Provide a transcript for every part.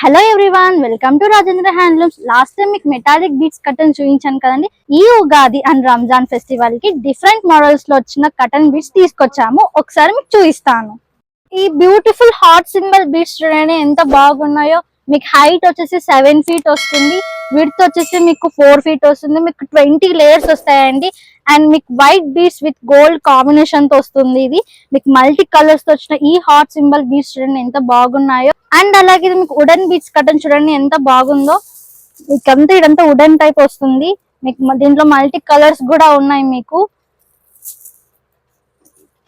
Hello everyone, welcome to Rajendra handlooms. Last time మీకు metallic beats కటన్ చూపించాను కదండి. ఈ ఉగాది అండ్ రంజాన్ ఫెస్టివల్ కి డిఫరెంట్ మోడల్స్ లో వచ్చిన కటన్ బీట్స్ తీసుకొచ్చాము. ఒకసారి మీకు చూపిస్తాను. ఈ బ్యూటిఫుల్ హార్ట్ సింబల్ బీట్స్ చూడండి ఎంత బాగున్నాయో. మీకు హైట్ వచ్చేసి 7 feet వస్తుంది, విడ్త్ వచ్చేసి మీకు 4 feet వస్తుంది. మీకు 20 లేయర్స్ వస్తాయండి. అండ్ మీకు white beads with gold combination తో వస్తుంది. ఇది మీకు మల్టీ కలర్స్ తో వచ్చిన ఈ హార్ట్ సింబల్ బీడ్స్ చూడండి ఎంత బాగున్నాయో. అండ్ అలాగే మీకు వుడెన్ బీడ్స్ కటన్ చూడండి ఎంత బాగుందో. ఇదంతా వుడెన్ టైప్ వస్తుంది. మీకు దీంట్లో మల్టీ కలర్స్ కూడా ఉన్నాయి. మీకు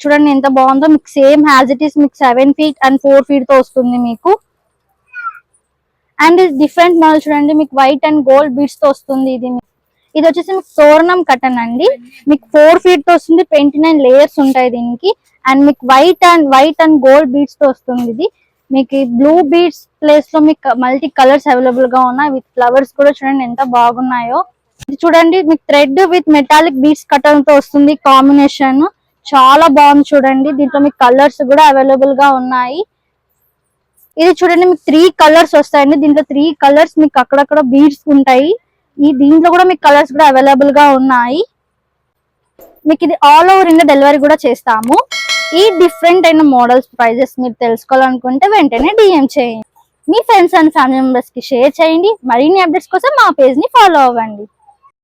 చూడండి ఎంత బాగుందో. మీకు సేమ్ యాజ్ ఇట్ ఈస్ మీకు 7 feet అండ్ 4 feet తో వస్తుంది మీకు. అండ్ ఇది డిఫరెంట్ మోడల్ చూడండి, మీకు వైట్ అండ్ గోల్డ్ బీడ్స్ తో వస్తుంది. ఇది వచ్చేసి మీకు తోరణం కటన్ అండి. మీకు 4 feet తో వస్తుంది. 29 లేయర్స్ ఉంటాయి దీనికి. అండ్ మీకు వైట్ అండ్ గోల్డ్ బీడ్స్ తో వస్తుంది. ఇది మీకు బ్లూ బీడ్స్ ప్లేస్ లో మీకు మల్టీ కలర్స్ అవైలబుల్ గా ఉన్నాయి. విత్ ఫ్లవర్స్ కూడా చూడండి ఎంత బాగున్నాయో. ఇది చూడండి మీకు థ్రెడ్ విత్ మెటాలిక్ బీడ్స్ కటన్ తో వస్తుంది కాంబినేషన్. చాలా బాగుంది చూడండి. దీంట్లో మీకు కలర్స్ కూడా అవైలబుల్ గా ఉన్నాయి. ఇది చూడండి మీకు 3 కలర్స్ వస్తాయండి. దీంట్లో 3 కలర్స్ మీకు అక్కడక్కడ బీడ్స్ ఉంటాయి. దీంట్లో కూడా మీకు కలర్స్ కూడా అవైలబుల్ గా ఉన్నాయి. మీకు ఇది ఆల్ ఓవర్ ఇండియా డెలివరీ కూడా చేస్తాము. ఈ డిఫరెంట్ అయిన మోడల్స్ ప్రైజెస్ మీరు తెలుసుకోవాలనుకుంటే వెంటనే డిఎం చేయండి. మీ ఫ్రెండ్స్ అండ్ ఫ్యామిలీ మెంబర్స్ కి షేర్ చేయండి. మరిన్ని అప్డేట్స్ కోసం మా పేజ్ ని ఫాలో అవ్వండి.